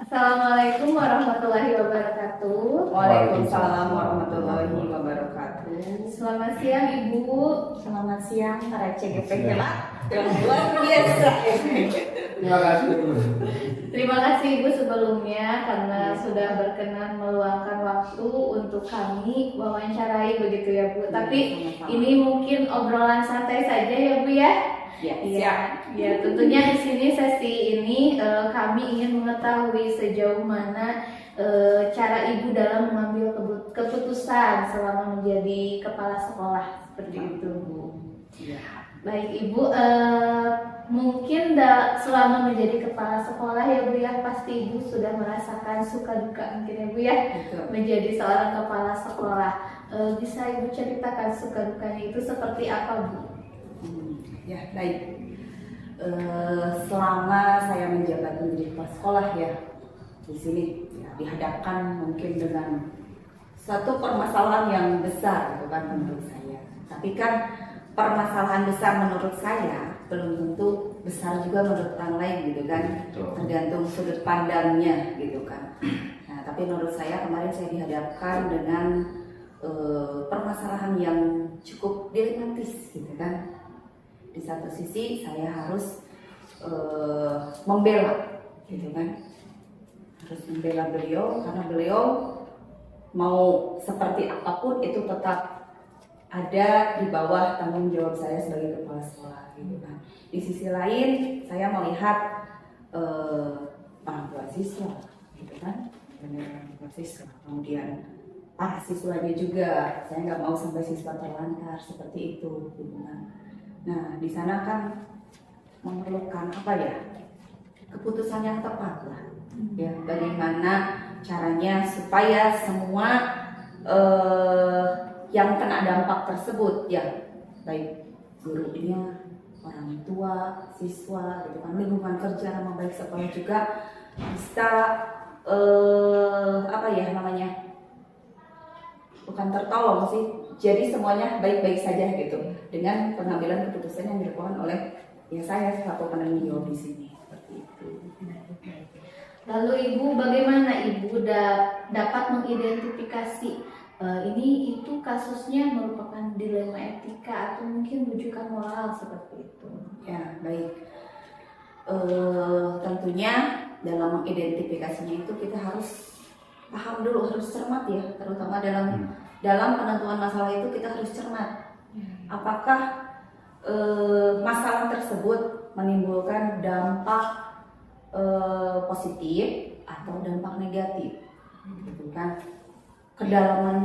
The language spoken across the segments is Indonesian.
Assalamualaikum warahmatullahi wabarakatuh. Waalaikumsalam warahmatullahi wabarakatuh. Selamat siang Ibu. Selamat siang para CGP Kelak yang luar biasa. Terima kasih. Terima kasih Ibu sebelumnya karena sudah berkenan meluangkan waktu untuk kami wawancarai begitu ya Bu. Tapi ini mungkin obrolan santai saja ya Bu ya. Ya, Iya, ya tentunya di sini sesi ini kami ingin mengetahui sejauh mana cara Ibu dalam mengambil keputusan selama menjadi kepala sekolah seperti itu Bu. Ya. Baik Ibu, mungkin selama menjadi kepala sekolah ya Bu ya pasti Ibu sudah merasakan suka duka mungkin ya Bu ya Betul. menjadi seorang kepala sekolah. Bisa Ibu ceritakan suka dukanya itu seperti apa Bu? Ya, baik. Selama saya menjabat menjadi kepala sekolah ya di sini ya, dihadapkan mungkin dengan satu permasalahan yang besar gitu kan menurut saya. Tapi kan permasalahan besar menurut saya belum tentu besar juga menurut orang lain gitu kan. Tergantung sudut pandangnya gitu kan. Nah, tapi menurut saya kemarin saya dihadapkan dengan permasalahan yang cukup dilematis gitu kan. Di satu sisi saya harus membela gitu kan, harus membela beliau karena beliau mau seperti apapun itu tetap ada di bawah tanggung jawab saya sebagai kepala sekolah gitu kan. Di sisi lain saya melihat orang tua siswa gitu kan, orang tua siswa, kemudian para siswanya juga, saya nggak mau sampai siswa terlantar seperti itu gitu kan. Nah, di sana kan memerlukan apa ya? Keputusan yang tepat lah. Ya, bagaimana caranya supaya semua yang kena dampak tersebut ya, baik gurunya, orang tua, siswa, gitu kan, lingkungan kerja sama baik sekolah juga bisa apa ya namanya? Bukan tertolong sih. Jadi semuanya baik-baik saja gitu dengan pengambilan keputusan yang dilakukan oleh ya saya selaku penanggung jawab di sini seperti itu. Lalu Ibu bagaimana Ibu dapat mengidentifikasi ini itu kasusnya merupakan dilema etika atau mungkin rujukan moral seperti itu? Ya baik. Tentunya dalam mengidentifikasinya itu kita harus paham dulu, harus cermat ya, terutama dalam penentuan masalah itu kita harus cermat. Apakah masalah tersebut menimbulkan dampak positif atau dampak negatif, gitu kan? Kedalaman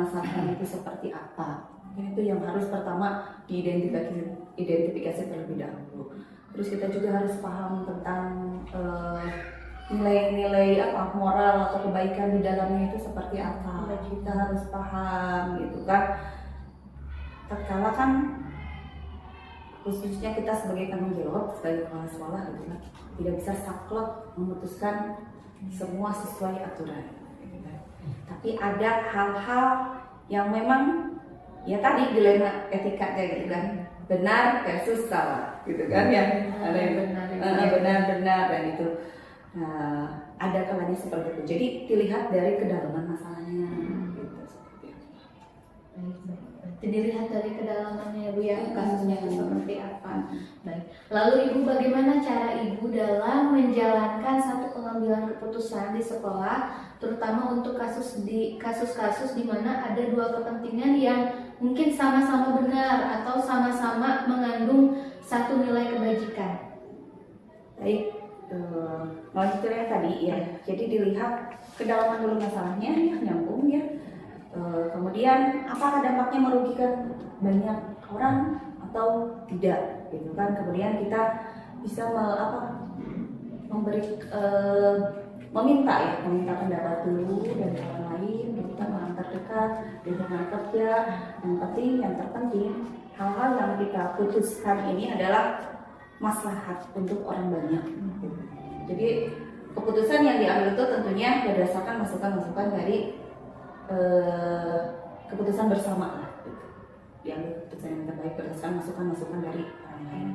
masalahnya itu seperti apa? Itu yang harus pertama diidentifikasi terlebih dahulu. Terus kita juga harus paham tentang nilai-nilai apa moral atau kebaikan di dalamnya itu seperti apa. Kita harus paham gitu kan. Tatkala kan khususnya kita sebagai tanggung jawab sebagai kepala sekolah gitu kan, tidak bisa saklek memutuskan semua sesuai aturan gitu kan. Tapi ada hal-hal yang memang ya tadi dilema etika kayak gitu kan, benar versus salah gitu kan ya, ada yang benar dan itu. Nah, ada kalanya seperti itu. Jadi dilihat dari kedalaman masalahnya gitu. Baik. Dilihat dari kedalamannya Bu ya kasusnya itu seperti apa. Baik. Lalu Ibu bagaimana cara Ibu dalam menjalankan satu pengambilan keputusan di sekolah, terutama untuk kasus-kasus di mana ada dua kepentingan yang mungkin sama-sama benar atau sama-sama mengandung satu nilai kebajikan. Baik. Melanjutkan tadi ya, jadi dilihat kedalaman dulu masalahnya ya, nyambung ya. Kemudian apakah dampaknya merugikan banyak orang atau tidak, gitu kan? Kemudian kita bisa meminta pendapat dulu dari orang lain, gitu kan, orang terdekat, lingkungan kerja. Yang terpenting hal-hal yang kita putuskan ini adalah maslahat untuk orang banyak. Jadi keputusan yang diambil itu tentunya berdasarkan masukan-masukan dari keputusan bersama lah. Yang keputusan yang terbaik berdasarkan masukan-masukan dari orang lain.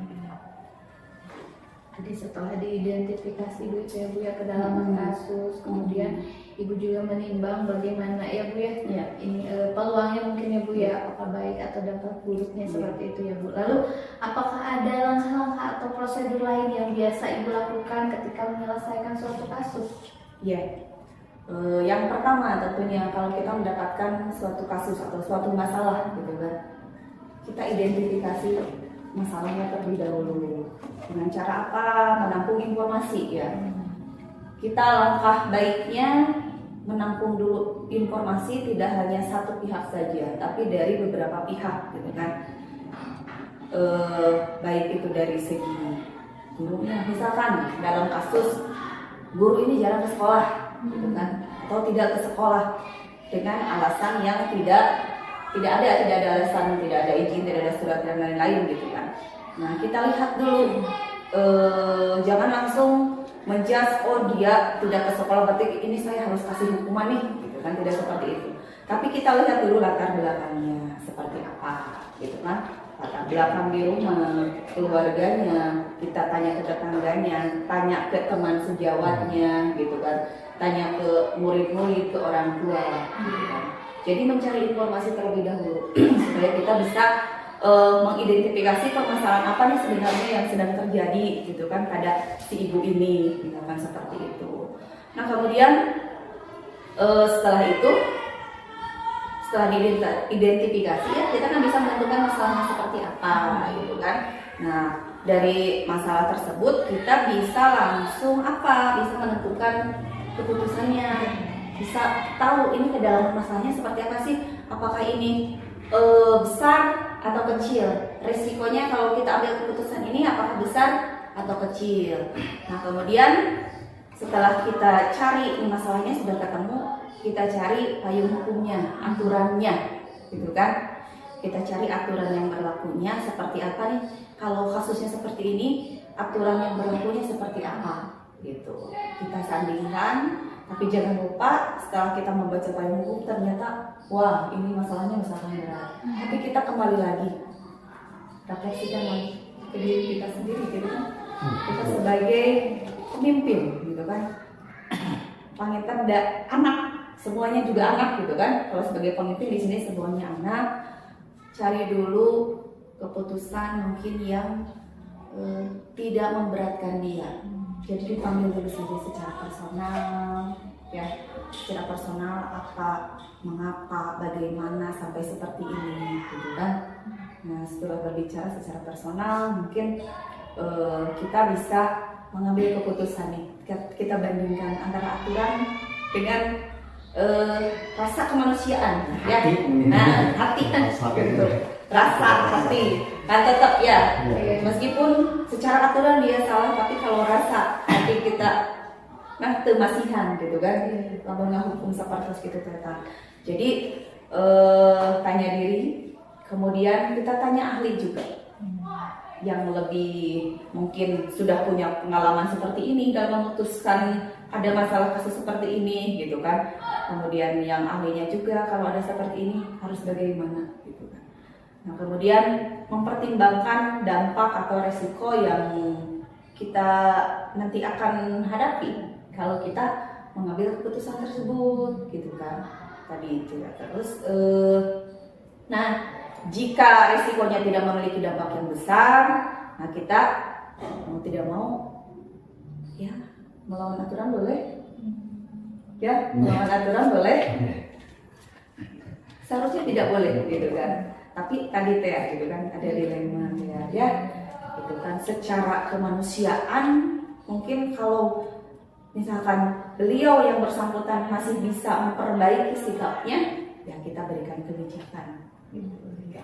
Jadi setelah diidentifikasi Bu itu ya Bu ya kedalaman kasus, kemudian Ibu juga menimbang bagaimana ya Bu ya, Iya. ini peluangnya mungkin ya Bu ya, apakah baik atau dampak buruknya seperti itu ya Bu. Lalu apakah ada langkah-langkah atau prosedur lain yang biasa Ibu lakukan ketika menyelesaikan suatu kasus? Ya, yang pertama tentunya kalau kita mendapatkan suatu kasus atau suatu masalah gitu kan, kita identifikasi masalahnya terlebih dahulu. Dengan cara apa? Menampung informasi ya. Kita langkah baiknya menampung dulu informasi tidak hanya satu pihak saja, tapi dari beberapa pihak gitu kan. Baik itu dari segi gurunya, misalkan dalam kasus guru ini jarang ke sekolah gitu kan, atau tidak ke sekolah dengan alasan yang tidak ada alasan, tidak ada izin, tidak ada surat dan lain-lain gitu kan. Nah kita lihat dulu, jangan langsung menjudge oh dia tidak ke sekolah berarti ini saya harus kasih hukuman nih gitu kan, tidak seperti itu. Tapi kita lihat dulu latar belakangnya seperti apa gitu kan, latar belakang di rumah, keluarganya, kita tanya ke tetangganya, tanya ke teman sejawatnya gitu kan, tanya ke murid-murid, ke orang tua gitu kan. Jadi mencari informasi terlebih dahulu supaya kita bisa mengidentifikasi permasalahan apa nih sebenarnya yang sedang terjadi gitu kan pada si ibu ini, misalkan seperti itu. Nah kemudian setelah diidentifikasi ya kita kan bisa menentukan masalahnya seperti apa gitu kan. Nah dari masalah tersebut kita bisa langsung bisa menentukan keputusannya, bisa tahu ini kedalaman masalahnya seperti apa sih, apakah ini besar atau kecil, resikonya kalau kita ambil keputusan ini apakah besar atau kecil. Nah kemudian setelah kita cari ini masalahnya sudah ketemu, kita cari payung hukumnya, aturannya gitu kan. Kita cari aturan yang berlakunya seperti apa nih, kalau kasusnya seperti ini aturan yang berlakunya seperti apa gitu. Kita sandingkan. Tapi jangan lupa setelah kita membaca payung hukum ternyata wah ini masalahnya misalkan berat. Tapi kita kembali lagi refleksikan lagi ke diri kita sendiri gitu kan. Kita sebagai pemimpin gitu kan. Pangitan ada anak, semuanya juga anak gitu kan. Kalau sebagai pemimpin di sini semuanya anak. Cari dulu keputusan mungkin yang tidak memberatkan dia. Jadi dipanggil dulu saja secara personal, ya, secara personal apa, mengapa, bagaimana sampai seperti ini, gitu kan. Nah setelah berbicara secara personal, mungkin kita bisa mengambil keputusan nih. Kita bandingkan antara aturan dengan rasa kemanusiaan, ya. Nah hati kan, gitu. Rasa hati kan tetap ya, meskipun secara aturan dia salah, tapi kalau rasa hati kita temasihan gitu kan, lamun ngahukum sapartos gitu ternyata. Jadi tanya diri, kemudian kita tanya ahli juga yang lebih mungkin sudah punya pengalaman seperti ini dalam memutuskan ada masalah kasus seperti ini gitu kan. Kemudian yang ahlinya juga kalau ada seperti ini harus bagaimana gitu kan. Nah kemudian mempertimbangkan dampak atau resiko yang kita nanti akan hadapi kalau kita mengambil keputusan tersebut gitu kan. Tadi itu ya. Terus nah jika resikonya tidak memiliki dampak yang besar, nah kita mau tidak mau ya melawan aturan boleh, ya melawan aturan boleh, seharusnya tidak boleh gitu kan. Tapi tadi teh gitu kan ada dilema ya, gitu kan secara kemanusiaan mungkin kalau misalkan beliau yang bersangkutan masih bisa memperbaiki sikapnya, ya kita berikan kebijakan gitu ya,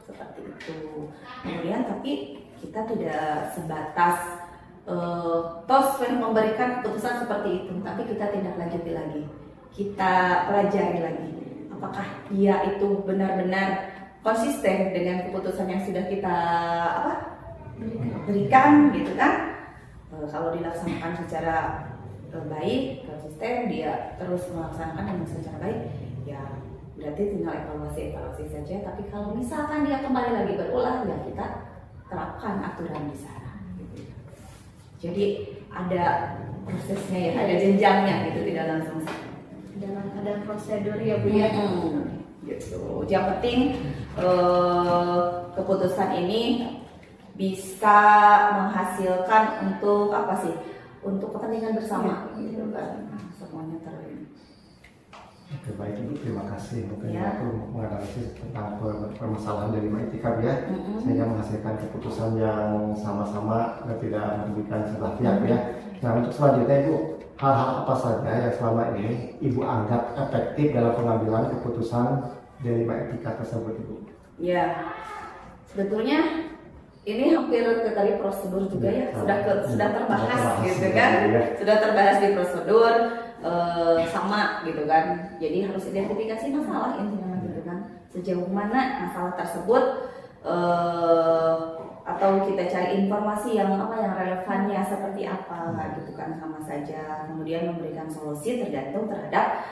seperti itu. Kemudian tapi kita tidak sebatas tos memberikan keputusan seperti itu, tapi kita tidak lanjuti lagi, kita pelajari lagi apakah dia itu benar-benar konsisten dengan keputusan yang sudah kita berikan gitu kan. Kalau dilaksanakan secara baik, konsisten, dia terus melaksanakan dengan secara baik, ya berarti tinggal evaluasi saja. Tapi kalau misalkan dia kembali lagi berulah, ya kita terapkan aturan di sana gitu. Jadi ada prosesnya ya, ada jenjangnya gitu, tidak langsung. Dalam keadaan prosedur ya Bu ya. Gitu. Yang penting keputusan ini bisa menghasilkan untuk apa sih? Untuk kepentingan bersama, gitu kan? Semuanya terlibat. Oke, baik Ibu, terima kasih. Mungkin Ya. aku menganalisis tentang permasalahan dari itikaf ya, sehingga menghasilkan keputusan yang sama-sama dan tidak merugikan sebelah pihak ya. Nah, untuk selanjutnya Ibu, hal-hal apa saja yang selama ini Ibu anggap efektif dalam pengambilan keputusan dari itikaf tersebut Ibu? Ya, sebetulnya ini hampir ke tadi prosedur juga ya, sudah terbahas gitu kan, sudah terbahas di prosedur sama gitu kan. Jadi harus identifikasi masalah intinya gitu kan, sejauh mana masalah tersebut atau kita cari informasi yang relevannya seperti apa gitu kan, sama saja. Kemudian memberikan solusi tergantung terhadap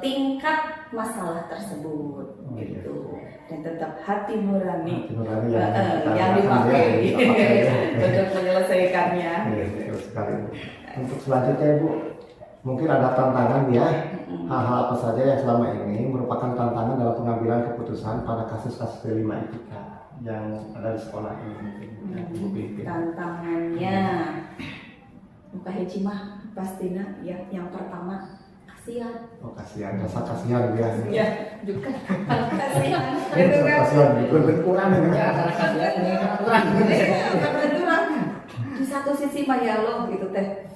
tingkat masalah tersebut gitu, dan tetap hati nurani yang dipakai untuk menyelesaikannya. Betul sekali Bu. Untuk selanjutnya Ibu, mungkin ada tantangan ya, hal-hal apa saja yang selama ini merupakan tantangan dalam pengambilan keputusan pada kasus-kasus kelima etika yang ada di sekolah ini mungkin yang Ibu pimpin. Tantangannya muka hejimah pastinya ya, yang pertama kasihan. Oh kasihan, rasa kasihan ya. Ya, juga kasihan gitu kan. Kasihan, berkurang ya. Berkurang. Di satu sisi mah ya Allah gitu teh.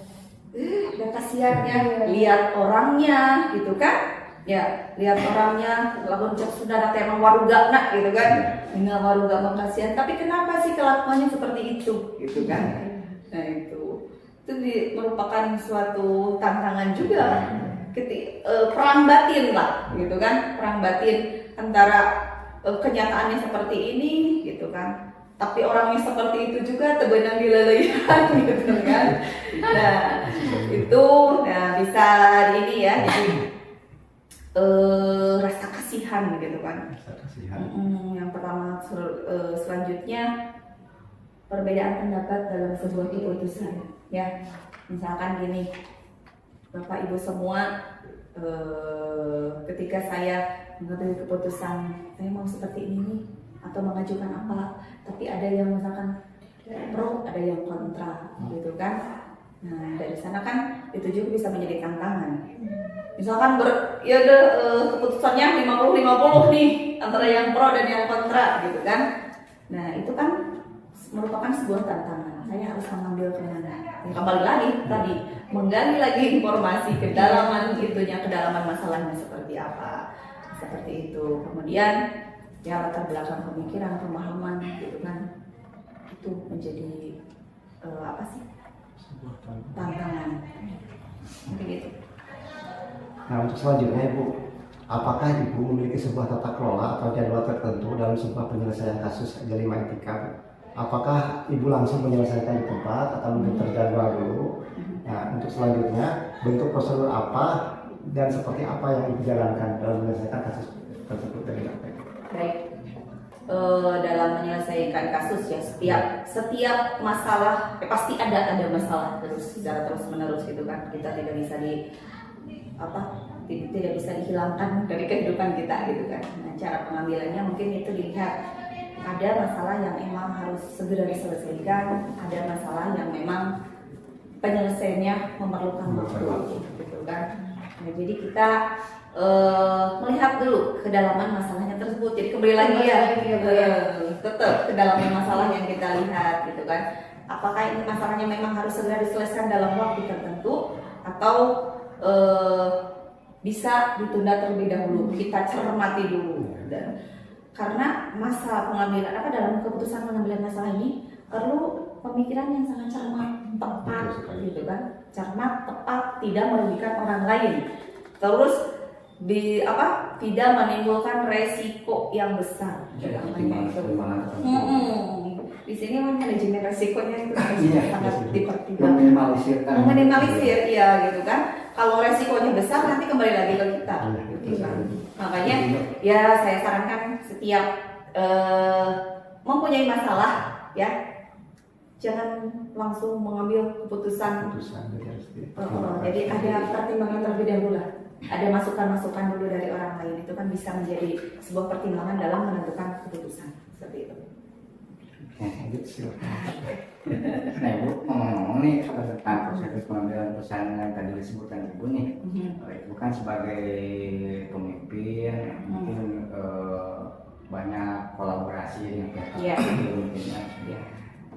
Udah kasihannya lihat orangnya gitu kan. Ya, lihat orangnya lamun cek sudah ada tema warugana gitu kan. Tinggal waruga mengkasihan, tapi kenapa sih kelakuannya seperti itu gitu kan. Nah, itu merupakan suatu tantangan juga. Perang batin lah gitu kan, perang batin antara kenyataannya seperti ini gitu kan, tapi orangnya seperti itu juga tebenang dilelehan gitu kan. Nah itu bisa ini ya, jadi rasa kasihan gitu kan. Rasa kasihan. Yang pertama, selanjutnya perbedaan pendapat dalam sebuah keputusan ya. Misalkan gini, Bapak Ibu semua, ketika saya mengambil keputusan saya mau seperti ini nih, atau mengajukan apa, tapi ada yang misalkan pro, ada yang kontra gitu kan. Nah dari sana kan itu juga bisa menjadi tantangan. Misalkan keputusannya 50-50 nih antara yang pro dan yang kontra gitu kan. Nah itu kan merupakan sebuah tantangan. Saya harus mengambil kemana? Kembali lagi tadi, menggali lagi informasi kedalaman masalahnya seperti apa, seperti itu. Kemudian ya latar belakang pemikiran, pemahaman gitu kan, itu menjadi tantangan begitu. Nah untuk selanjutnya Ibu, apakah Ibu memiliki sebuah tata kelola atau jadwal tertentu dalam sebuah penyelesaian kasus kelima etika? Apakah Ibu langsung menyelesaikan di tempat atau mungkin terjadwal dulu? Nah, untuk selanjutnya bentuk prosedur apa dan seperti apa yang Ibu jalankan dalam menyelesaikan kasus tersebut dari KPK? Baik, dalam menyelesaikan kasus ya setiap masalah pasti ada masalah secara terus menerus gitu kan. Kita tidak bisa tidak bisa dihilangkan dari kehidupan kita gitu kan. Nah, cara pengambilannya mungkin itu dilihat. Ada masalah yang memang harus segera diselesaikan, ada masalah yang memang penyelesaiannya memerlukan waktu, gitu kan. Nah, jadi kita melihat dulu kedalaman masalahnya tersebut. Jadi kembali lagi tetap kedalaman masalah yang kita lihat, gitu kan. Apakah ini masalahnya memang harus segera diselesaikan dalam waktu tertentu atau bisa ditunda terlebih dahulu? Kita cermati dulu. Karena masa pengambilan dalam keputusan pengambilan masalah ini perlu pemikiran yang sangat cermat, tepat gitu kan, cermat, tepat, tidak merugikan orang lain, terus tidak menimbulkan resiko yang besar. Di sini manajemen resikonya itu sangat dipertimbangkan, meminimalisir ya gitu kan. Kalau resikonya besar nanti kembali lagi ke kita, gitu kan. Makanya ya saya sarankan setiap mempunyai masalah ya, jangan langsung mengambil keputusan. Jadi harus Jadi ada pertimbangan terlebih dahulu lah. Ada masukan-masukan dulu dari orang lain, itu kan bisa menjadi sebuah pertimbangan dalam menentukan keputusan seperti itu. Lanjut, silakan. Nah Ibu, ngomong-ngomong nih tentang proses pengambilan keputusan yang tadi disebutkan Ibu nih, Ibu kan sebagai pemimpin, mungkin banyak kolaborasi dengan pihak Iya. tertentu mungkin ya.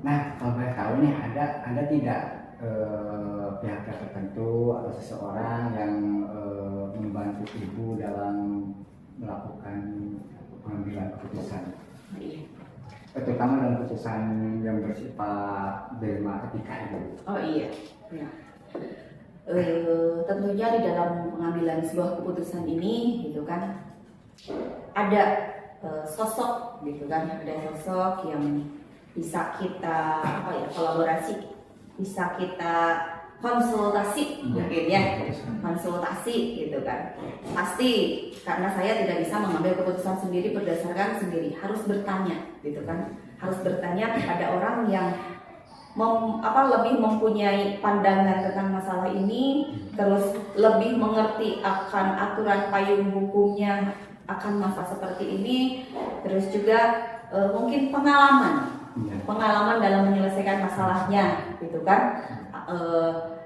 Nah kalau boleh tahu nih, ada tidak pihak tertentu atau seseorang yang membantu Ibu dalam melakukan pengambilan keputusan? Iya. Terutama dalam keputusan yang bersifat dilema etika itu. Oh iya. Ya. Tentunya di dalam pengambilan sebuah keputusan ini, gitu kan, ada sosok, gitu kan, ada sosok yang bisa kita kolaborasi, bisa kita konsultasi, mungkin ya, konsultasi, gitu kan. Pasti karena saya tidak bisa mengambil keputusan sendiri berdasarkan sendiri, harus bertanya, gitu kan, harus bertanya kepada orang yang lebih mempunyai pandangan tentang masalah ini, terus lebih mengerti akan aturan payung hukumnya akan masalah seperti ini, terus juga mungkin pengalaman dalam menyelesaikan masalahnya, gitu kan.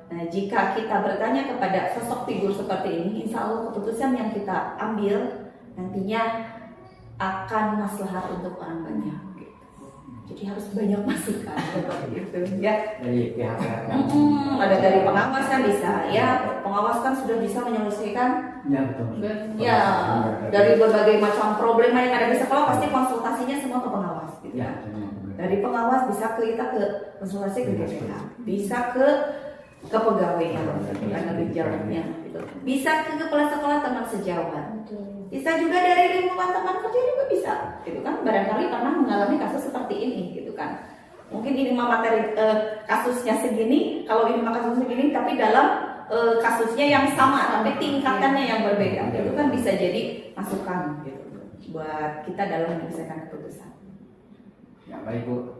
Nah, jika kita bertanya kepada sosok figur seperti ini, insya Allah keputusan yang kita ambil nantinya akan maslahat untuk orang banyak. Jadi harus banyak masukan seperti itu, ya. Dari pihak Ada dari pengawas kan bisa, ya. Pengawas kan sudah bisa menyelesaikan, ya betul. ya, dari berbagai macam problema yang ada di sekolah, pasti konsultasinya semua ke pengawas, gitu. Ya, Dari pengawas bisa kita ke konsultasi ke BPK, bisa ke pegawai karena lebih jauhnya, gitu. Bisa ke kepala sekolah teman sejawat, bisa juga dari lingkungan teman kerja juga bisa, gitu kan. Barangkali pernah mengalami kasus seperti ini, gitu kan. Mungkin ini materi kasusnya segini, kalau ini kasusnya segini, tapi dalam kasusnya yang sama, tapi tingkatannya yang berbeda, itu kan bisa jadi masukan, gitu, buat kita dalam menyelesaikan keputusan. Ya baik Bu,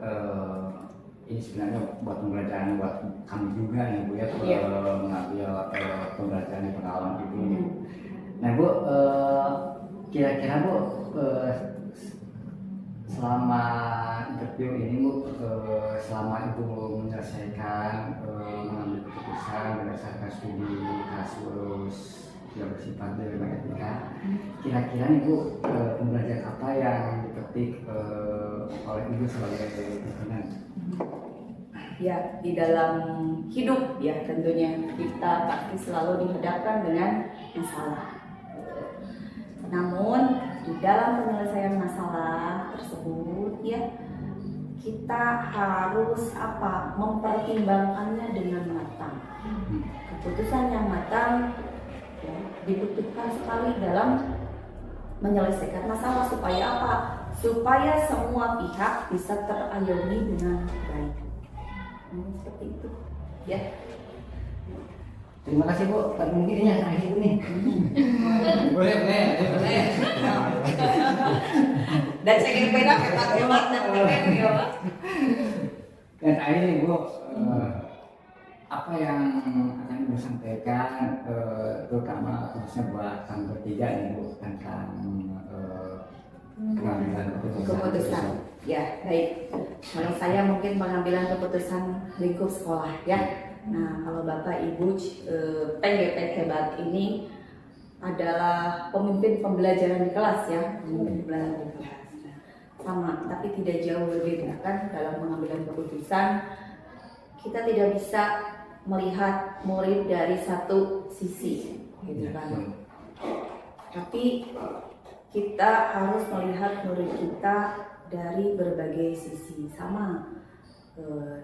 ini sebenarnya buat pembelajaran buat kami juga nih Bu ya, mengambil pembelajaran di pengalaman Ibu. Nah Bu, kira-kira Bu, selama interview ini Bu, selama Ibu menyelesaikan mengambil keputusan berdasarkan studi kasus yang bersifat dilema etika, kira-kira nih Bu, pembelajaran apa yang dipetik oleh Ibu sebagai pimpinan? Ya, di dalam hidup ya tentunya kita pasti selalu dihadapkan dengan masalah. Namun di dalam penyelesaian masalah tersebut ya, kita harus mempertimbangkannya dengan matang. Keputusan yang matang ya, dibutuhkan sekali dalam menyelesaikan masalah. Supaya apa? Supaya semua pihak bisa terayomi dengan baik. Seperti itu ya. Terima kasih Bu, tapi mungkin ini yang terakhir Bu nih. Boleh. Dan saya kira hemat dan ya. Dan terakhir nih Bu, apa yang akan Ibu sampaikan, terutama khususnya buat kami bertiga nih Bu, tentang pengambilan Keputusan. Ya, baik. Kalau saya mungkin pengambilan keputusan lingkup sekolah ya. Nah, kalau Bapak Ibu PGP hebat ini adalah pemimpin pembelajaran di kelas ya, pemimpin pembelajaran di kelas. Sama, tapi tidak jauh berbeda kan dalam pengambilan keputusan. Kita tidak bisa melihat murid dari satu sisi, gitu kan. Tapi kita harus melihat murid kita dari berbagai sisi sama.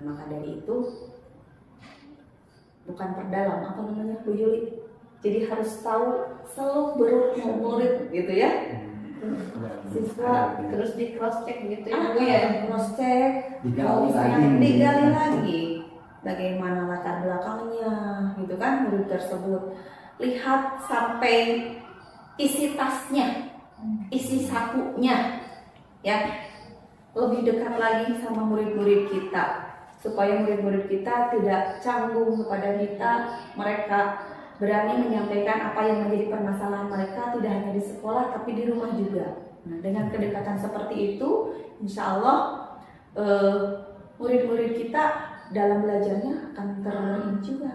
Maka dari itu bukan perdalam, apa namanya Bu Yuli? Jadi harus tahu seluruh murid gitu ya. Siswa Terus di cross check gitu ya Bu ya. cross check, digali lagi bagaimana latar belakangnya, gitu kan murid tersebut. Lihat sampai isi tasnya, isi sakunya, ya. Lebih dekat lagi sama murid-murid kita. supaya murid-murid kita tidak canggung kepada kita, mereka berani menyampaikan apa yang menjadi permasalahan mereka tidak hanya di sekolah tapi di rumah juga. Nah, dengan kedekatan seperti itu, insya Allah murid-murid kita dalam belajarnya akan terlibat juga,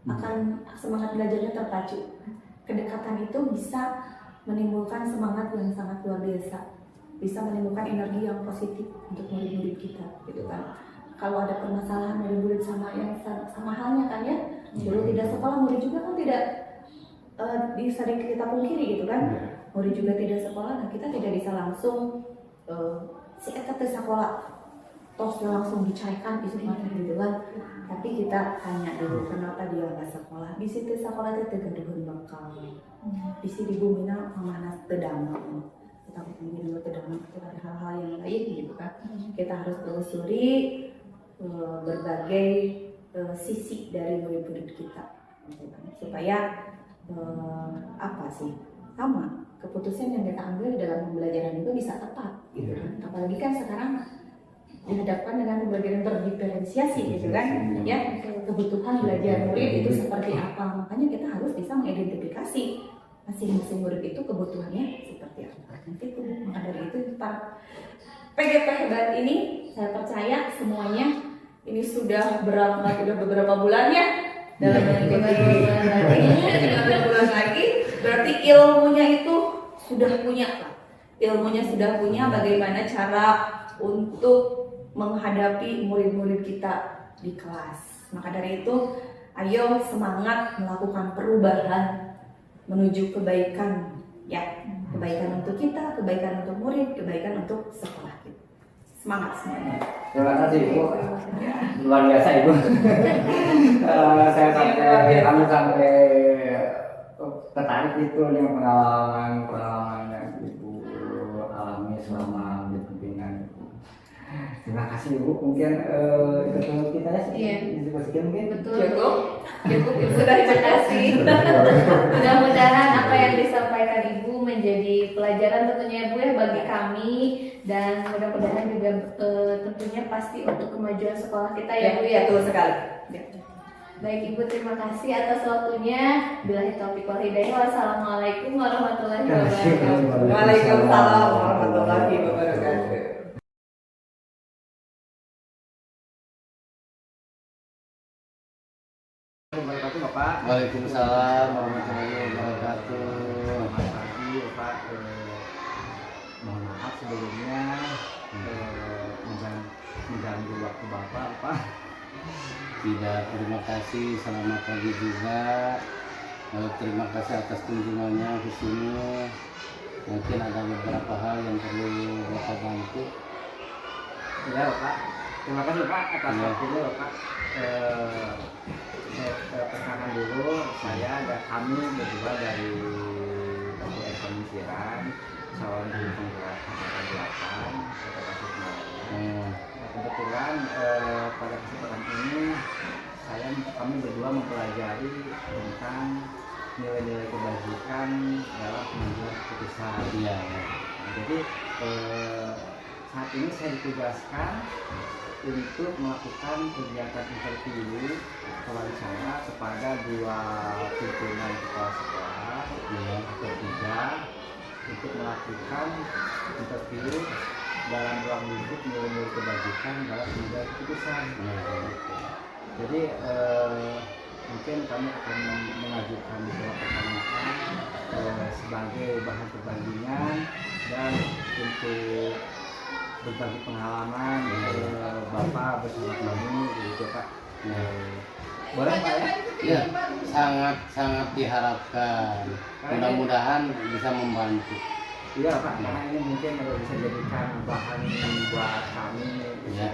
akan semangat belajarnya terpacu. Kedekatan itu bisa menimbulkan semangat yang sangat luar biasa, bisa menimbulkan energi yang positif untuk murid-murid kita, gitu kan. Kalau ada permasalahan murid-murid sama halnya kan ya, dulu tidak sekolah murid juga kan tidak sering kita pungkiri gitu kan, murid juga tidak sekolah, nah kita tidak bisa langsung si eta teh sekolah tos langsung dicaikan isu materi gitu kan, tapi kita tanya dulu kenapa dia nggak sekolah, di situ sekolah itu tegaduhun bakal di sini bumina mana tedamang, kita mungkin dulu tedamang itu ada hal-hal yang lain gitu kan, kita harus telusuri berbagai sisi dari murid-murid kita gitu kan, supaya apa sih sama keputusan yang kita ambil dalam pembelajaran itu bisa tepat gitu kan, apalagi kan sekarang dihadapkan dengan pembelajaran terdiferensiasi gitu kan ya, kebutuhan belajar murid itu seperti apa, makanya kita harus bisa mengidentifikasi masing-masing murid itu kebutuhannya seperti apa. Nanti itu maka dari itu para PGP hebat ini saya percaya semuanya ini sudah berangkat udah beberapa bulan ya, dalam bulan lagi berarti ilmunya itu sudah punya bagaimana cara untuk menghadapi murid-murid kita di kelas. Maka dari itu, ayo semangat melakukan perubahan menuju kebaikan, ya, kebaikan untuk kita, kebaikan untuk murid, kebaikan untuk sekolah kita. Semangat semuanya. Terima kasih Ibu, luar biasa Ibu. Kami sampai tertarik itu dengan pengalaman yang Ibu alami selama di pembinaan. Terima kasih Ibu, mungkin ikut kita ya. Iya. Mungkin Betul. Cukup Ibu, terima kasih. Mudah-mudahan apa yang disampaikan Ibu menjadi pelajaran tentunya Ibu ya bagi kami, dan mudah-mudahan juga tentunya pasti untuk kemajuan sekolah kita ya Bu ya. Betul sekali. Baik Ibu, terima kasih atas waktunya. Billahi taufiq wal hidayah. Wassalamualaikum warahmatullahi wabarakatuh. Waalaikumsalam warahmatullahi wabarakatuh. Wabarakatuh Bapak. Waalaikumsalam warahmatullahi wabarakatuh. Selamat pagi Bapak. Mohon maaf sebelumnya mengganggu waktu Bapak Pak. Tidak, terima kasih. Selamat pagi juga. Terima kasih atas kunjungannya ke sini. Mungkin ada beberapa hal yang perlu Bapak bantu. Ya Bapak. Terima kasih Pak atas Ya. waktunya Bapak. Saya perkenalkan dulu, saya dan kami berdua dari Kabupaten Pemikiran, calon guru penggerak angkatan 8 Kota Tasikmalaya. Kebetulan pada kesempatan ini kami berdua mempelajari tentang nilai-nilai kebajikan dalam pengambilan keputusan. Iya. Nah, jadi saat ini saya ditugaskan untuk melakukan kegiatan interview wawancara kepada 2 pimpinan kepala sekolah atau 3 untuk melakukan interview dalam ruang lingkup nilai-nilai kebajikan dalam pengambilan keputusan. Jadi mungkin kami akan mengajukan beberapa pertanyaan sebagai bahan perbandingan dan untuk berbagi pengalaman Bapak bersama kami gitu Pak. Boleh Pak ya? Ya, sangat diharapkan. Mudah-mudahan bisa membantu. Iya Pak, karena ini mungkin bisa jadikan bahan buat kami Ya.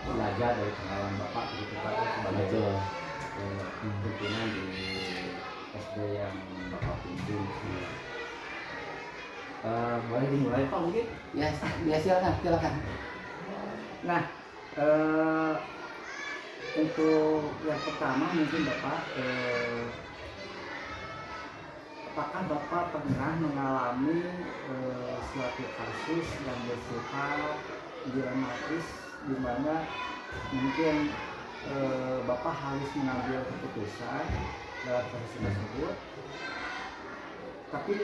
belajar dari pengalaman Bapak gitu Pak sebagai Betul. pimpinan di SD yang Bapak pimpin. Boleh dimulai Pak mungkin? Ya, silakan. Nah, untuk yang pertama mungkin Bapak, apakah Bapak pernah mengalami suatu kasus yang bersifat dilematis di mana mungkin Bapak harus mengambil keputusan dalam proses tersebut, tapi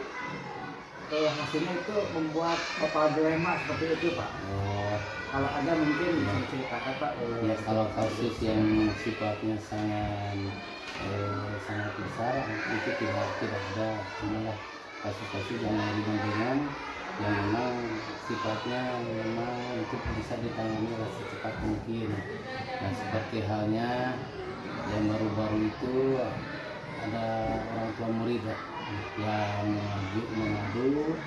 hasilnya itu membuat Bapak dilema seperti itu Pak. Oh, Kalau ada mungkin bisa diceritakan Pak. ya kalau kasus yang sifatnya sangat besar itu tidak ada, cumalah kasus-kasus yang ringan-ringan yang memang sifatnya memang itu bisa ditangani secepat mungkin. Nah seperti halnya yang baru-baru itu ada orang tua murid ya, yang mengadu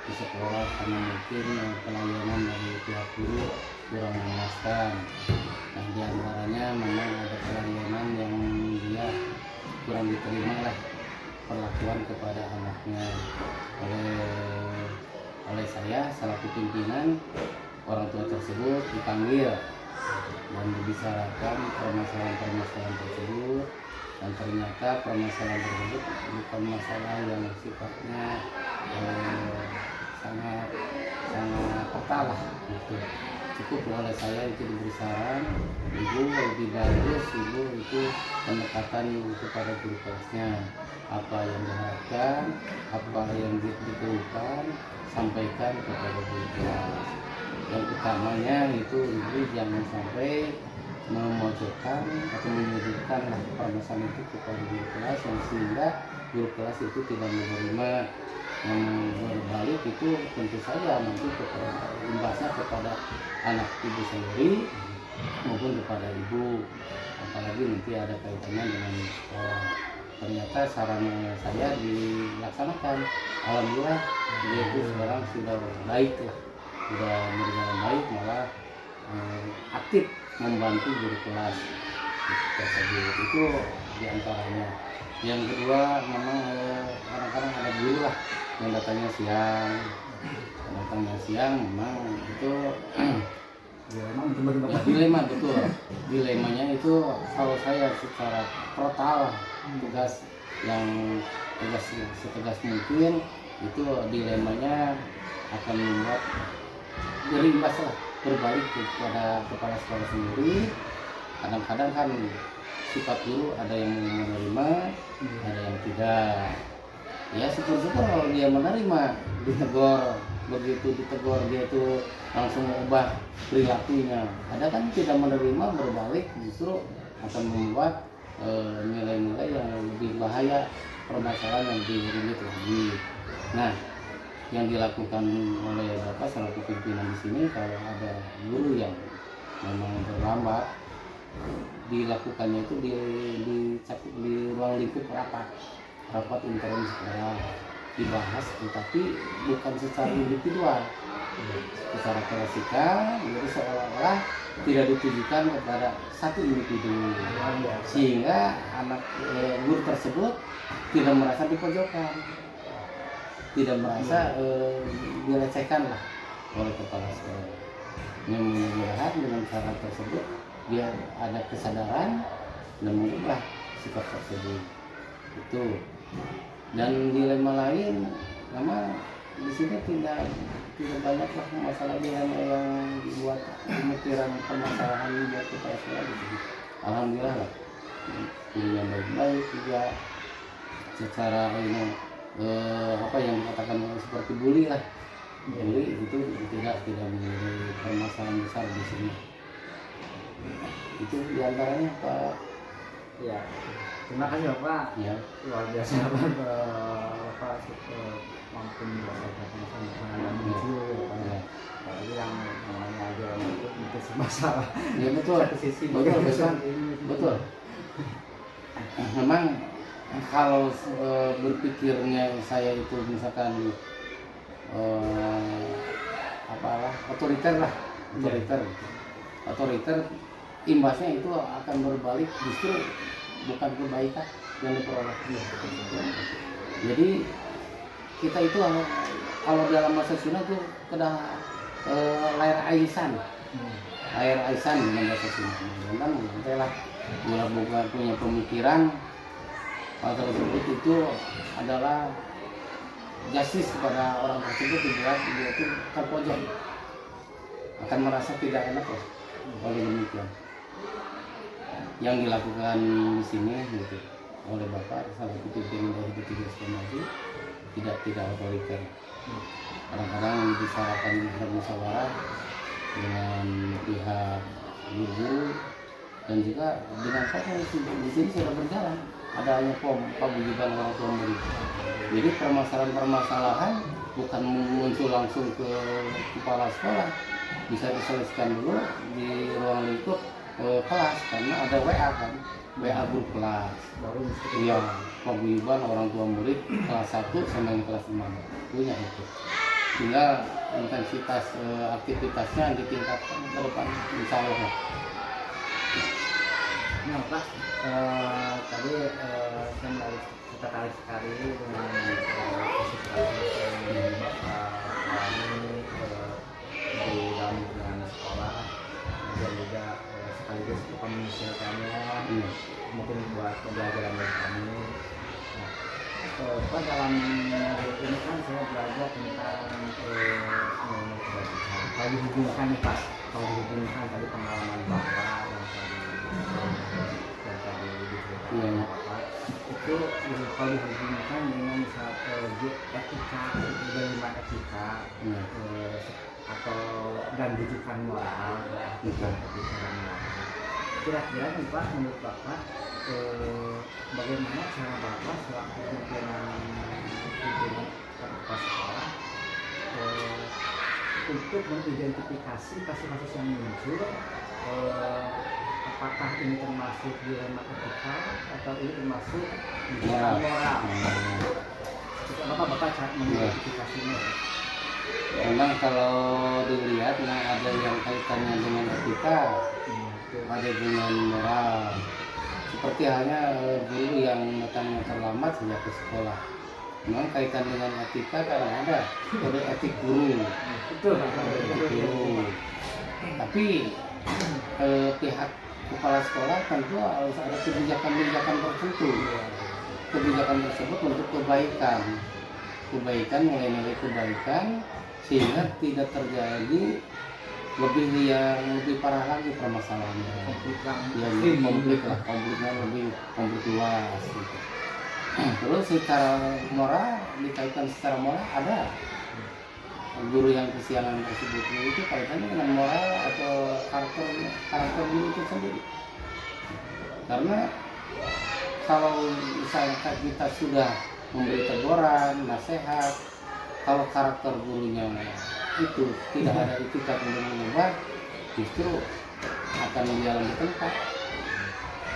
di sekolah karena mungkin pelayanan dari pihak guru kurang memuaskan. Nah di antaranya memang ada pelayanan yang dia kurang diterima lah perlakuan kepada anaknya oleh saya selaku pimpinan. Orang tua tersebut dipanggil dan dibicarakan permasalahan-permasalahan tersebut, dan ternyata permasalahan tersebut bukan masalah yang sifatnya sangat fatal lah gitu. Cukup oleh saya itu diberi saran, ibu lebih bagus ibu itu pendekatan kepada guru kelasnya, apa yang diharapkan, apa yang diperlukan, sampaikan kepada guru kelas. Yang utamanya itu ibu jangan sampai memojokkan atau menyudutkan permasalahan itu kepada guru kelas, yang sehingga guru kelas itu tidak menerima. Yang berbalik itu tentu saja nanti imbasnya kepada anak ibu sendiri maupun kepada ibu, apalagi nanti ada kaitannya dengan sekolah. Ternyata saran saya dilaksanakan, alhamdulillah dia itu sekarang sudah baik lah, sudah berjalan baik, malah aktif membantu guru kelas tersebut. Itu diantaranya. Yang kedua memang kadang-kadang ada guru lah yang datangnya siang, memang itu dilema, betul. Dilemanya itu kalau saya secara total tugas setegas mungkin itu dilemanya akan membuat berimbas lah, berbalik kepada kepala sekolah sendiri. Kadang-kadang kan sifat guru ada yang menerima, ada yang tidak. Ya syukur-syukur kalau dia menerima, ditegur, begitu ditegur dia itu langsung mengubah perilakunya. Ada kan tidak menerima, berbalik justru akan membuat nilai-nilai yang lebih bahaya, permasalahan yang lebih rumit lagi. Nah, yang dilakukan oleh Bapak selaku pimpinan di sini, kalau ada guru yang memang terlambat, dilakukannya itu di ruang lingkup rapat intern sekolah, dibahas, tetapi bukan secara individual, secara klasikal, jadi seolah-olah tidak ditujukan kepada satu individu, sehingga anak guru tersebut tidak merasa dipojokkan, tidak merasa dilecehkan lah oleh kepala sekolah. Mudah-mudahan dengan cara tersebut dia ada kesadaran dan mengubah sikap tersebut itu. Dan dilema lain, memang di sini tidak banyak lah masalah dilema yang dibuat pemikiran permasalahan buat kepala sekolah di sini. Alhamdulillah lah, guru yang baik-baik juga secara ini apa yang dikatakan seperti bully lah, bully itu tidak menjadi permasalahan besar di sini. Itu diantaranya Pak. Ya, terima kasih Bapak. Ya. Luar biasa Bapak mampu menyelesaikan masalah muncul, apalagi yang namanya aja untuk masalah. Ya betul. Satu sisi betul. Memang kalau berpikirnya saya itu misalkan otoriter, imbasnya itu akan berbalik, justru bukan kebaikan yang diperoleh. Jadi kita itu kalau dalam bahasa Sunda itu kena layar aisan dengan bahasa Sunda. Dan nantilah bila bukan punya pemikiran hal tersebut itu adalah justice kepada orang tersebut, dibuat dia itu terpojok, akan merasa tidak enak lah oleh demikian. yang dilakukan di sini gitu oleh Bapak salah satu pimpinan dari Ketiga Maju tidak otoriter. Kadang-kadang dibicarakan bermusyawarah dengan pihak ibu dan juga dengan Pak di sini sudah berjalan adanya paguyuban orang tua murid. Jadi permasalahan bukan muncul langsung ke kepala sekolah, bisa diselesaikan dulu di ruang lingkup kelas karena ada WA kan, WA grup kelas. Baru mesti Iya, paguyuban orang tua murid kelas 1 sama yang kelas 5 punya itu. Tinggal intensitas aktivitasnya ditingkatkan ke depan insya Allah. Nah Pak, tadi saya menarik tertarik sekali dengan kasus yang Bapak alami di dalam lingkungan sekolah dan juga sekaligus Bapak menyelesaikannya mungkin buat pembelajaran dari kami. Nah, Pak dalam modul ini kan saya belajar tentang mengenai kebajikan. Kalau dihubungkan nih Pak, kalau dihubungkan tadi pengalaman Bapak yang tadi diceritakan Bapak itu kalau dihubungkan dengan misal etika, dilema etika atau dan rujukan moral, etika dan moral. Kira-kira nih Pak, menurut Bapak bagaimana cara Bapak selaku pimpinan kepala sekolah untuk mengidentifikasi kasus-kasus yang muncul, apakah ini termasuk dilema etika atau ini termasuk dilema moral? Bapak cara mengidentifikasinya? Memang kalau dilihat ada yang kaitannya dengan etika, ada dengan moral. Seperti halnya guru yang datangnya terlambat sejak ke sekolah. Memang kaitan dengan etika karena ada kode etik guru. Betul. Tapi pihak kepala sekolah tentu harus ada kebijakan-kebijakan tertentu. Kebijakan tersebut untuk kebaikan, nilai-nilai kebaikan sehingga tidak terjadi lebih parah lagi permasalahannya. Konfliknya lebih luas gitu. Terus secara moral, dikaitkan secara moral ada guru yang kesiangan tersebut itu kaitannya dengan moral atau karakter guru itu sendiri. Karena kalau misalnya kita sudah memberi teguran, nasihat, kalau karakter gurunya itu tidak ada itikat untuk mengubah, justru akan menjalani tempat.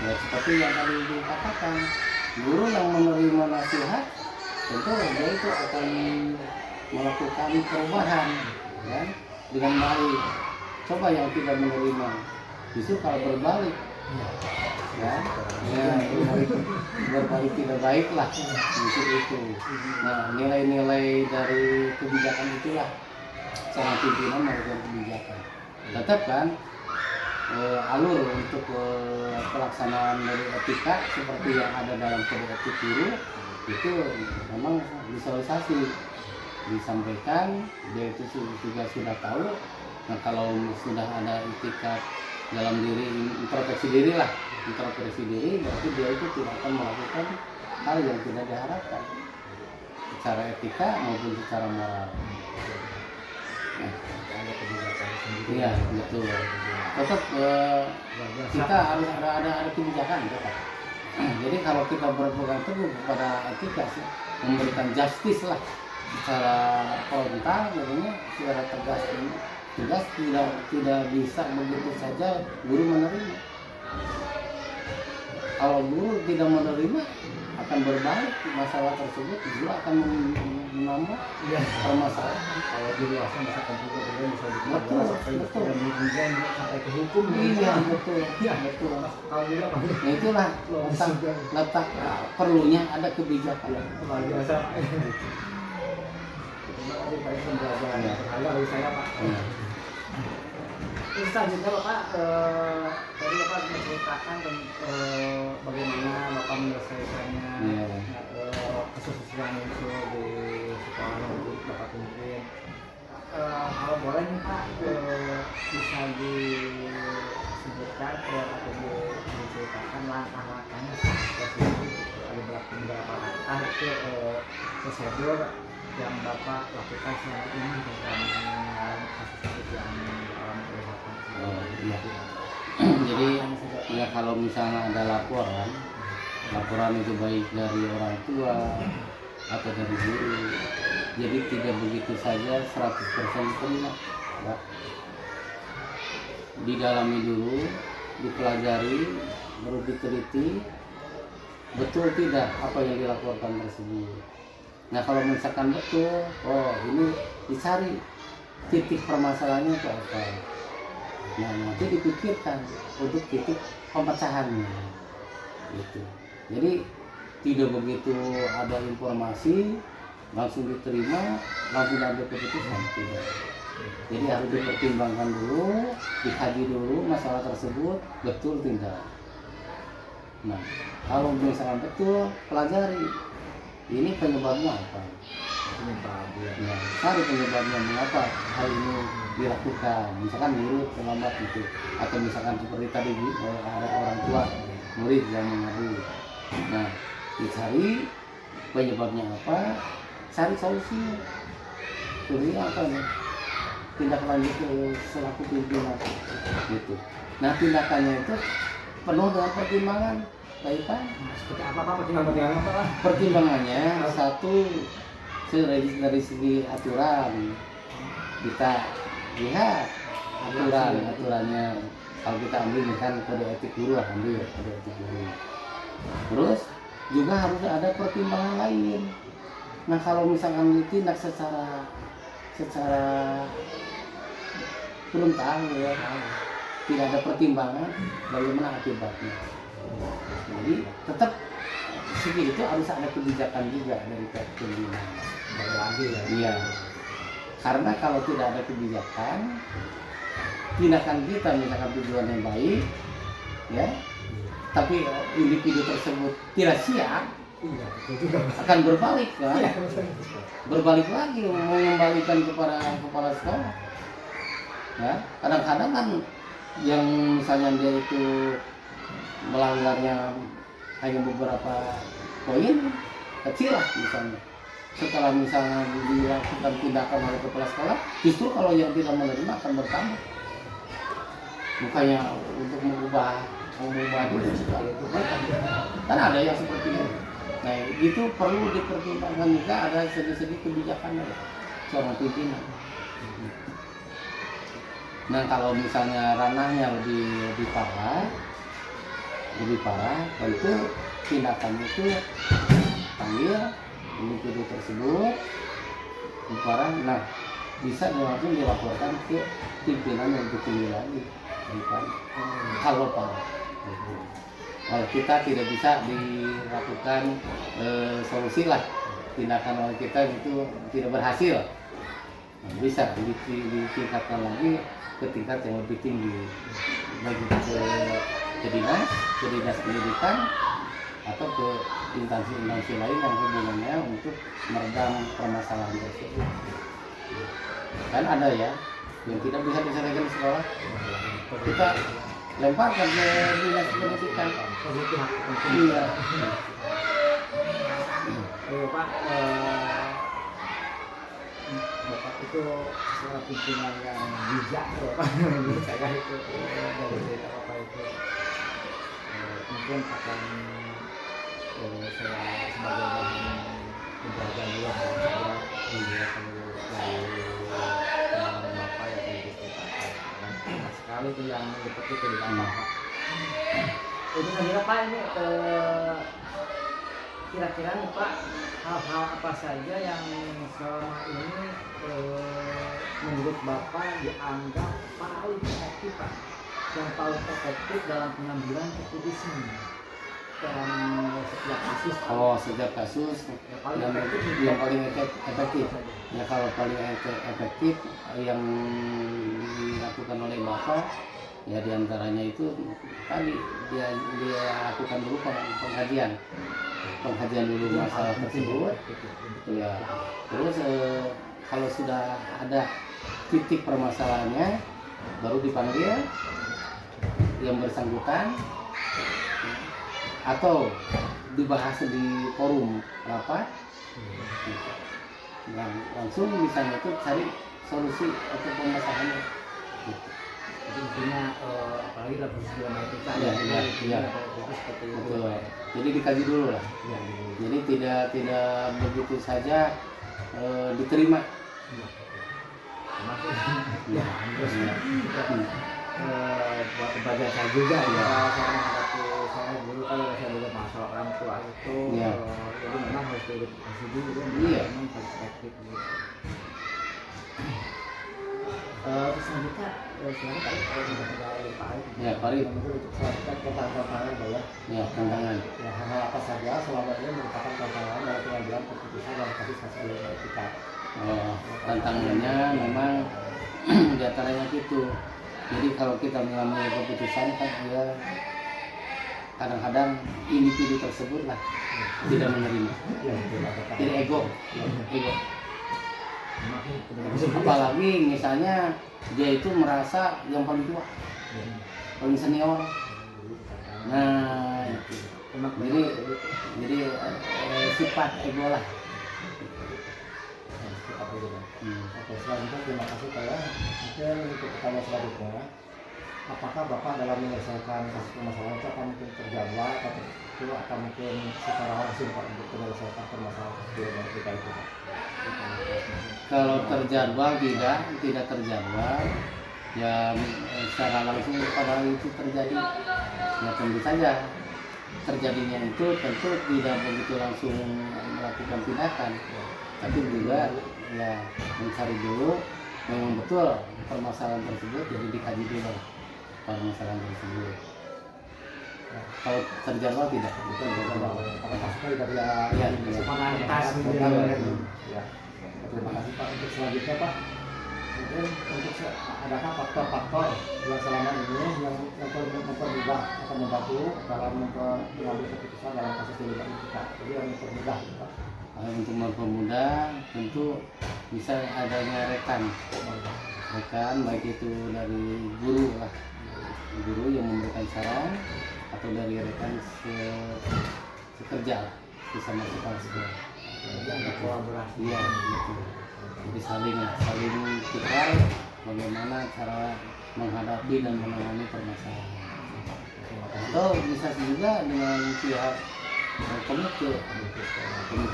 Ya, seperti yang tadi dikatakan, guru yang menerima nasihat tentu dia itu akan melakukan perubahan ya, dengan baik. Coba yang tidak menerima, justru kalau berbalik berbalik tidak baik lah justru itu. Nah, nilai-nilai dari kebijakan itulah seorang pimpinan melakukan kebijakan. Tetap kan alur untuk pelaksanaan dari etika seperti yang ada dalam kode etik guru itu memang visualisasi disampaikan, dia itu juga sudah tahu. Nah, kalau sudah ada etika dalam diri, introspeksi diri berarti dia itu tidak akan melakukan hal yang tidak diharapkan secara etika maupun secara moral. Ada kebijakan sendiri. Iya, betul. Tetap kita harus ada kebijakan tetap. Jadi kalau kita berpegang teguh kepada etika sih, memberikan justice lah secara frontal, jadinya secara tegas tidak bisa begitu saja guru menerima. Kalau guru tidak menerima, akan berbalik masalah tersebut, guru akan menambah permasalahan. Kalau di luar bisa komputer bisa Betul. dan kemudian sampai ke hukum. Iya, betul. Kalau tidak apa? Nah, itulah letak perlunya ada kebijakan. Luar biasa. Terima kasih pembelajaran yang berharga bagi saya Pak. Terus selanjutnya Bapak, tadi Bapak menceritakan bagaimana Bapak menyelesaikannya, kasus yang muncul di sekolah yang Bapak pimpin. Kalau boleh nih Pak, bisa disebutkan atau diceritakan langkah-langkahnya spesifik ada beberapa langkah itu prosedur yang Bapak lakukan selama ini dalam kasus-kasus yang dialami oleh Bapak. Oh, iya. Jadi ya kalau misalnya ada laporan itu baik dari orang tua atau dari guru, jadi tidak begitu saja 100% terima, ya. Didalami dulu, dipelajari, baru diteliti betul tidak apa yang dilaporkan tersebut. Nah kalau misalkan betul, oh ini dicari titik permasalahannya itu apa. Nah nanti dipikirkan untuk titik pemecahannya, gitu. Jadi tidak begitu ada informasi langsung diterima, langsung ambil keputusan, tidak. Jadi harus dipertimbangkan dulu, dikaji dulu masalah tersebut betul tidak. Nah kalau misalkan betul, pelajari ini penyebabnya apa. Nah, cari penyebabnya mengapa hal ini dilakukan, misalkan murid terlambat itu, atau misalkan seperti tadi ada orang tua murid yang mengadu. Nah dicari penyebabnya apa, cari solusinya. Solusinya apa nih? Tindak lanjut selaku pimpinan gitu. Nah tindakannya itu penuh dengan pertimbangan, baik Pak. Seperti apa Pak pertimbangan apa Pak? Pertimbangannya satu dari segi aturan, kita lihat aturannya. Kalau kita ambil kan kode etik guru lah, ambil kode etik guru. Terus juga harus ada pertimbangan lain. Nah kalau misalkan ditindak secara frontal, ya, tidak ada pertimbangan, bagaimana akibatnya. Jadi tetap segi itu harus ada kebijakan juga dari pihak pimpinan. Lagi ya. Iya. Karena kalau tidak ada kebijakan, tindakan kita misalkan tujuan yang baik, ya, tapi individu tersebut tidak siap, Iya, itu juga. akan berbalik kan? Iya, Berbalik lagi mengembalikan kepada kepala sekolah. Ya, kadang-kadang kan yang misalnya dia itu melanggarnya hanya beberapa poin kecil lah misalnya. Setelah misalnya dilakukan tindakan oleh kepala sekolah, justru kalau yang tidak menerima akan bertambah. Bukannya untuk mengubah diri kan ada yang seperti itu. Nah itu perlu dipertimbangkan juga, ada segi-segi kebijakan dari seorang pimpinan. Nah kalau misalnya ranahnya lebih parah, tentu tindakan itu panggil individu tersebut parah. Nah bisa langsung dilaporkan ke pimpinan yang lebih tinggi lagi, bukan kalau parah. Kalau kita tidak bisa dilakukan solusi lah, tindakan oleh kita itu tidak berhasil, nah, bisa ditingkatkan lagi ke tingkat yang lebih tinggi, baik itu ke dinas pendidikan atau ke instansi lain yang hubungannya untuk meredam permasalahan tersebut. Kan ada ya yang tidak bisa diselesaikan di sekolah, kita lemparkan ke dinas pendidikan. Iya. Pak, Bapak itu seorang pimpinan yang bijak, Bapak. Menurut saya itu dari cerita Bapak itu mungkin akan saya sebagai bahan penjaga juga saya juga perlu dari pengalaman Bapak yang diceritakan. Banyak sekali itu yang dipetik di Bapak. Itu saja Pak, ini kira-kira nih Pak, hal-hal apa saja yang selama ini menurut Bapak dianggap paling efektif Pak, yang paling efektif dalam pengambilan keputusan dalam setiap kasus Pak? Oh setiap kasus yang paling efektif. Ya kalau paling efektif yang dilakukan oleh Bapak, ya diantaranya itu tadi dia lakukan dulu pengkajian dulu masalah tersebut, ya. Terus kalau sudah ada titik permasalahannya, baru dipanggil yang bersangkutan atau dibahas di forum rapat, langsung misalnya itu cari solusi atau pemasarannya. Jadi intinya apalagi dalam proses dalam etika Iya, iya. itu seperti itu. Betul. Jadi dikaji dulu lah. Ya, gitu. Jadi tidak begitu saja diterima. Termasuk Ya. terus Hmm. buat pembelajaran saya juga ya, saya menghadapi saya dulu kan saya juga masalah orang tua itu Iya. jadi memang harus diedukasi dulu kan, Iya. memang perspektif gitu. Terus selanjutnya silakan Pak, kalau sudah ada Pak Arif. Ya, Pak Arif. Untuk selanjutnya kita tantangan Pak ya. Ya, tantangan. Ya, hal-hal apa saja selama ini merupakan tantangan dalam pengambilan keputusan dalam kasus etika. Tantangannya memang diantaranya gitu. Jadi kalau kita mengambil keputusan kan ya kadang-kadang individu tersebut lah tidak menerima. Ya, betul Pak. Jadi ego. Memang tidak bisa Apalagi misalnya dia itu merasa yang paling tua, paling senior. Nah, jadi sifat ego lah. Oke, selanjutnya terima kasih Pak ya. Mungkin untuk pertanyaan selanjutnya, apakah Bapak dalam menyelesaikan kasus permasalahan itu akan mungkin terjadwal atau itu akan mungkin secara langsung Pak untuk menyelesaikan permasalahan di dalam kita itu Pak? Kalau terjadwal tidak terjadwal, ya secara langsung pada hari itu terjadi. Ya tentu saja terjadinya itu tentu tidak begitu langsung melakukan tindakan, tapi juga ya mencari dulu memang betul permasalahan tersebut, jadi dikaji dulu lah permasalahan tersebut. Kalau terjadwal tidak. Itu terjadwal. Apakah kasusnya juga tidak Iya, spontanitas iya. gitu Iya. ya. Terima kasih Pak. Untuk selanjutnya Pak, mungkin untuk adakah faktor-faktor yang selama ini yang mempermudah atau membantu dalam mengambil keputusan dalam kasus dilibat kita, jadi yang mempermudah Pak. Untuk mempermudah tentu bisa adanya rekan baik itu dari guru lah, guru yang memberikan saran atau dari rekan sekerja lah, bersama kepala sekolah. Jadi ada kolaborasi. Iya, gitu. Jadi saling tukar bagaimana cara menghadapi dan menangani permasalahan. Atau bisa juga dengan pihak komite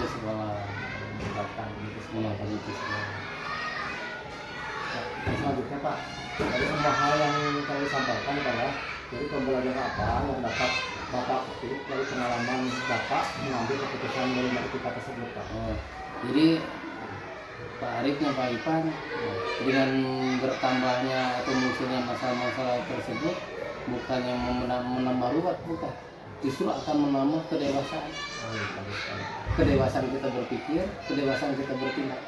sekolah, melibatkan komite sekolah, komite sekolah. Selanjutnya Pak, dari semua hal yang tadi sampaikan Pak ya, jadi pembelajaran apa yang dapat Bapak petik dari pengalaman Bapak mengambil keputusan menerima etika tersebut Pak? Jadi Pak Arifnya Pak Ipan dengan bertambahnya atau munculnya masalah-masalah tersebut bukannya menambah ruwet, bukan, justru akan menambah kedewasaan. Kedewasaan kita berpikir, kedewasaan kita bertindak.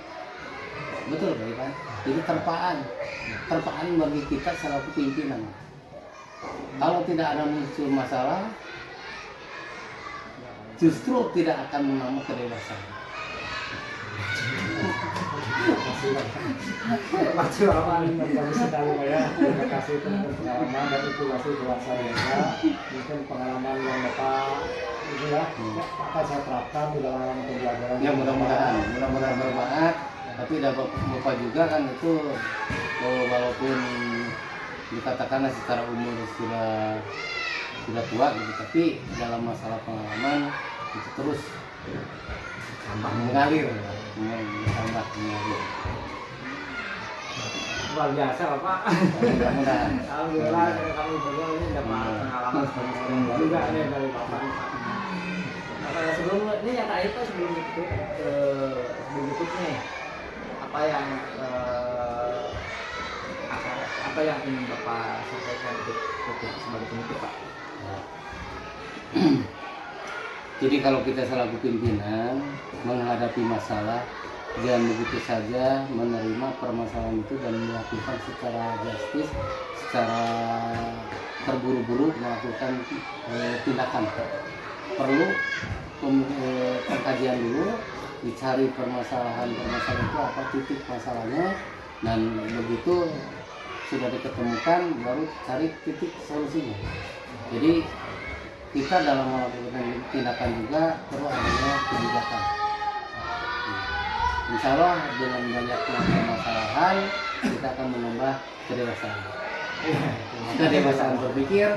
Betul Pak Ipan. Jadi terpaan bagi kita selaku pimpinan. Kalau tidak ada muncul masalah, justru tidak akan menambah kedewasaan. Terima kasih sekali Pak ya. Terima kasih untuk pengalaman dan informasi buat saya. Mungkin pengalaman yang Bapak ini ya akan saya terapkan di dalam pembelajaran. Ya mudah-mudahan bermanfaat. Tapi Bapak juga kan itu walaupun dikatakan secara umur sudah tua gitu, tapi dalam masalah pengalaman itu terus mengalir. Luar biasa Bapak. Mudah-mudahan. Alhamdulillah kami berdua ini dapat pengalaman juga nih dari Bapak. Nah, sebelum ini yang terakhir Pak, sebelum nih apa yang ingin Bapak sampaikan untuk sebagai penutup Pak? Jadi kalau kita selaku pimpinan menghadapi masalah, jangan begitu saja menerima permasalahan itu dan melakukan secara drastis, secara terburu-buru melakukan tindakan. Perlu pengkajian dulu, dicari permasalahan itu apa, titik masalahnya, dan begitu sudah diketemukan baru cari titik solusinya. Jadi kita dalam melakukan tindakan juga perlu adanya kebijakan. Insya Allah dengan banyaknya permasalahan kita akan menambah kedewasaan. Kedewasaan berpikir,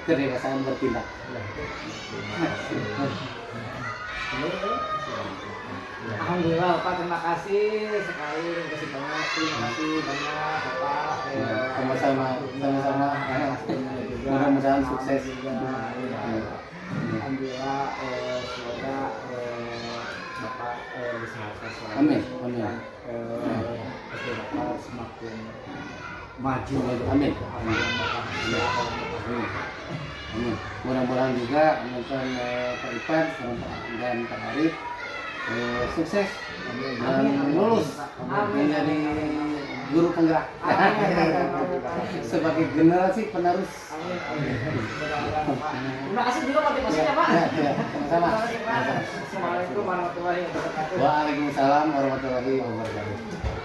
kedewasaan bertindak. Alhamdulillah Pak, terima kasih sekali, terima kasih banyak, terima kasih banyak Bapak. Sama-sama, sama-sama. Mudah-mudahan sukses. Alhamdulillah, semoga Bapak disehatkan selalu. Amin, amin. Bapak semakin maju. Amin. Bapak Amin. Mudah-mudahan juga nonton Pak Ipan dan Pak Arif sukses dan lulus menjadi guru penggerak sebagai generasi penerus. Terima kasih juga motivasinya Pak. Ya, sama-sama. Assalamualaikum warahmatullahi wabarakatuh. Waalaikumsalam warahmatullahi wabarakatuh.